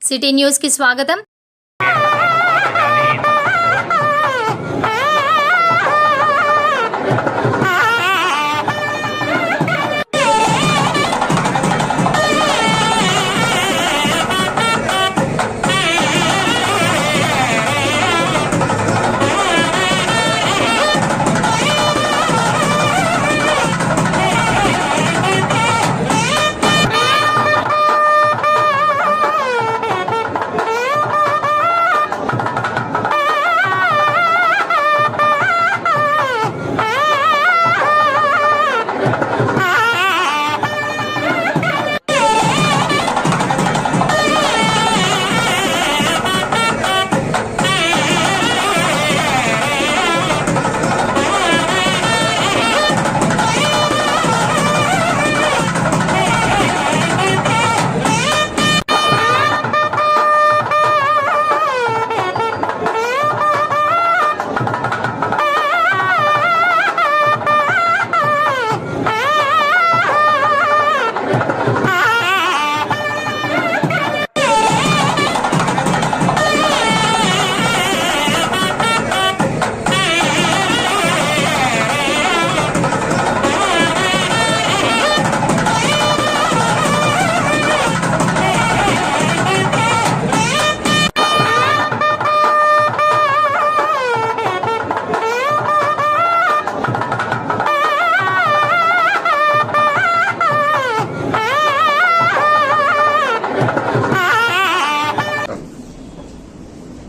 City news కి స్వాగతం.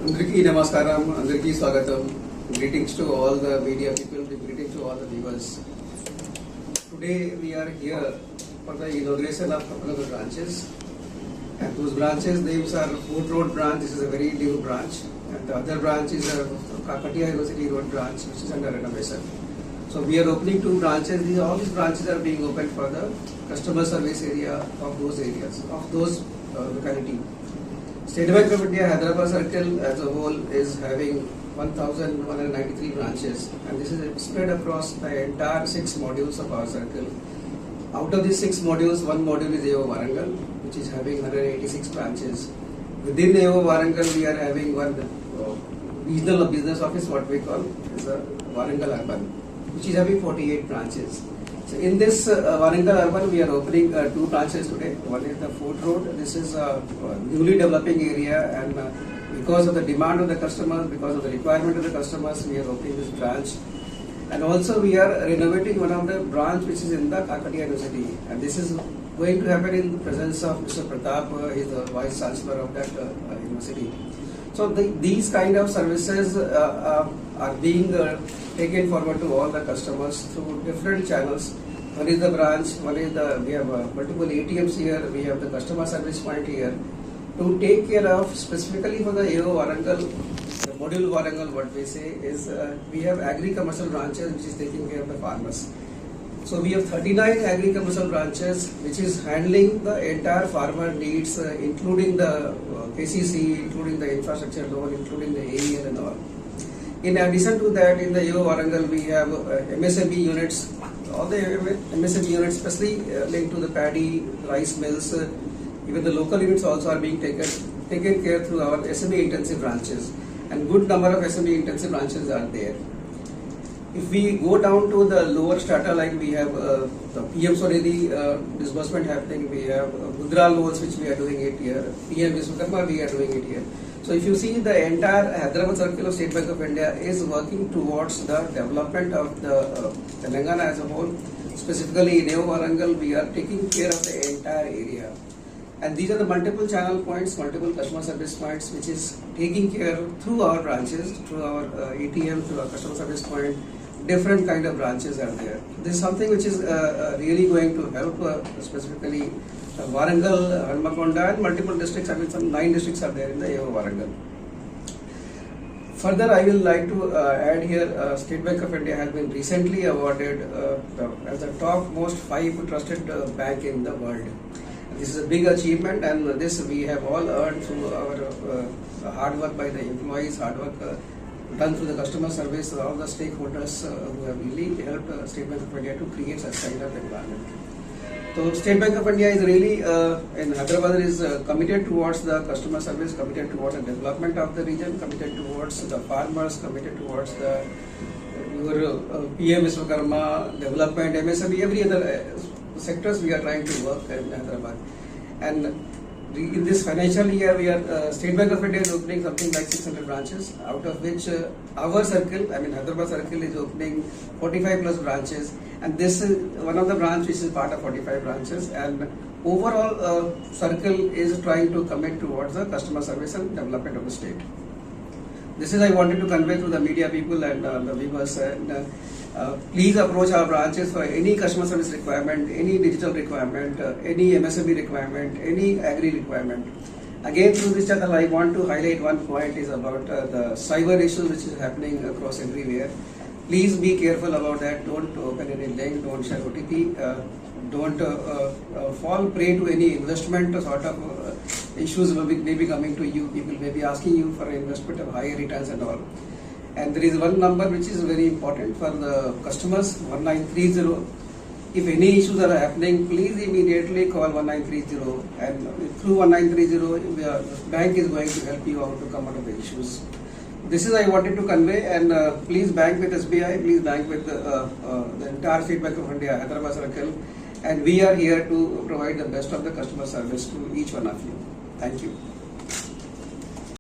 Andariki Namaskaram, Andariki Swagatam. Greetings to all the media people, greetings to all the viewers. Today we are here for the inauguration of a couple of the branches. And those branches names are Fort Road branch, this is a very new branch. And the other branch is a Kakatiya University Road branch, which is under renovation. So we are opening two branches. All these branches are being opened for the customer service area of those areas, of those locality. State Bank of India Hyderabad Circle as a whole is having 1,193 branches, and this is spread across the entire 6 modules of our circle. Out of these 6 modules, one module is AO Warangal, which is having 186 branches. Within AO Warangal, we are having one regional business office, what we call is a Warangal Urban, which is having 48 branches. So in this Warangal Urban, we are opening 2 branches today. One is the Fort Road. This is a newly developing area, and because of the demand of the customers, because of the requirement of the customers, we are opening this branch. And also we are renovating one of the branch which is in the Kakatiya University, and this is going to happen in the presence of Mr. Pratap, he is the Vice Chancellor of that university. So these kind of services are being taken forward to all the customers through different channels. One is the branch, we have multiple ATMs here, we have the customer service point here. To take care of specifically for the AO Warangal, the module Warangal, what we say is we have agri-commercial branches which is taking care of the farmers. So we have 39 agri-commercial branches which is handling the entire farmer needs, including the KCC, including the infrastructure loan, including the AEL and all. In addition to that, in the AO Warangal, we have MSME units, all the MSME units, especially linked to the paddy, rice mills, even the local units also are being taken care through our SME intensive branches, and good number of SME intensive branches are there. If we go down to the lower strata, like we have the PM Swarnidhi disbursement happening, we have Mudra loans which we are doing it here, PM Vishwakarma we are doing it here. So if you see, the entire Hyderabad Circle of State Bank of India is working towards the development of the Telangana as a whole. Specifically in AO Warangal, we are taking care of the entire area. And these are the multiple channel points, multiple customer service points, which is taking care through our branches, through our ATM, through our customer service point. Different kind of branches are there. This is something which is really going to help specifically Warangal, Hanmakonda and multiple districts. I mean, some 9 districts are there in the AO Warangal. Further, I will like to add here, State Bank of India has been recently awarded as the top most 5 trusted bank in the world. This is a big achievement, and this we have all earned through our hard work by the employees, hard work done through the customer service, all the stakeholders who have really helped State Bank of India to create such kind of environment. So State Bank of India is really in Hyderabad is committed towards the customer service, committed towards the development of the region, committed towards the farmers, committed towards the your PM Vishwakarma development, MSME, every other sectors we are trying to work in Hyderabad. And in this financial year, we are State Bank of India is opening something like 600 branches, out of which our circle, I mean Hyderabad circle, is opening 45 plus branches, and this is one of the branch which is part of 45 branches. And overall, circle is trying to commit towards the customer service and development of the state. This is I wanted to convey to the media people and the viewers. And please approach our branches for any customer service requirement, any digital requirement, any MSME requirement, any agri requirement. Again, through this channel, I want to highlight one point is about the cyber issue which is happening across everywhere. Please be careful about that. Don't open any link, don't share OTP, don't fall prey to any investment sort of issues may be coming to you. People may be asking you for an investment of higher returns and all. And there is one number which is very important for the customers, 1930. If any issues are happening, please immediately call 1930, and through 1930, the bank is going to help you out to come out of the issues. This is I wanted to convey, and please bank with SBI, please bank with the entire State Bank of India, Hyderabad circle, and we are here to provide the best of the customer service to each one of you. Thank you.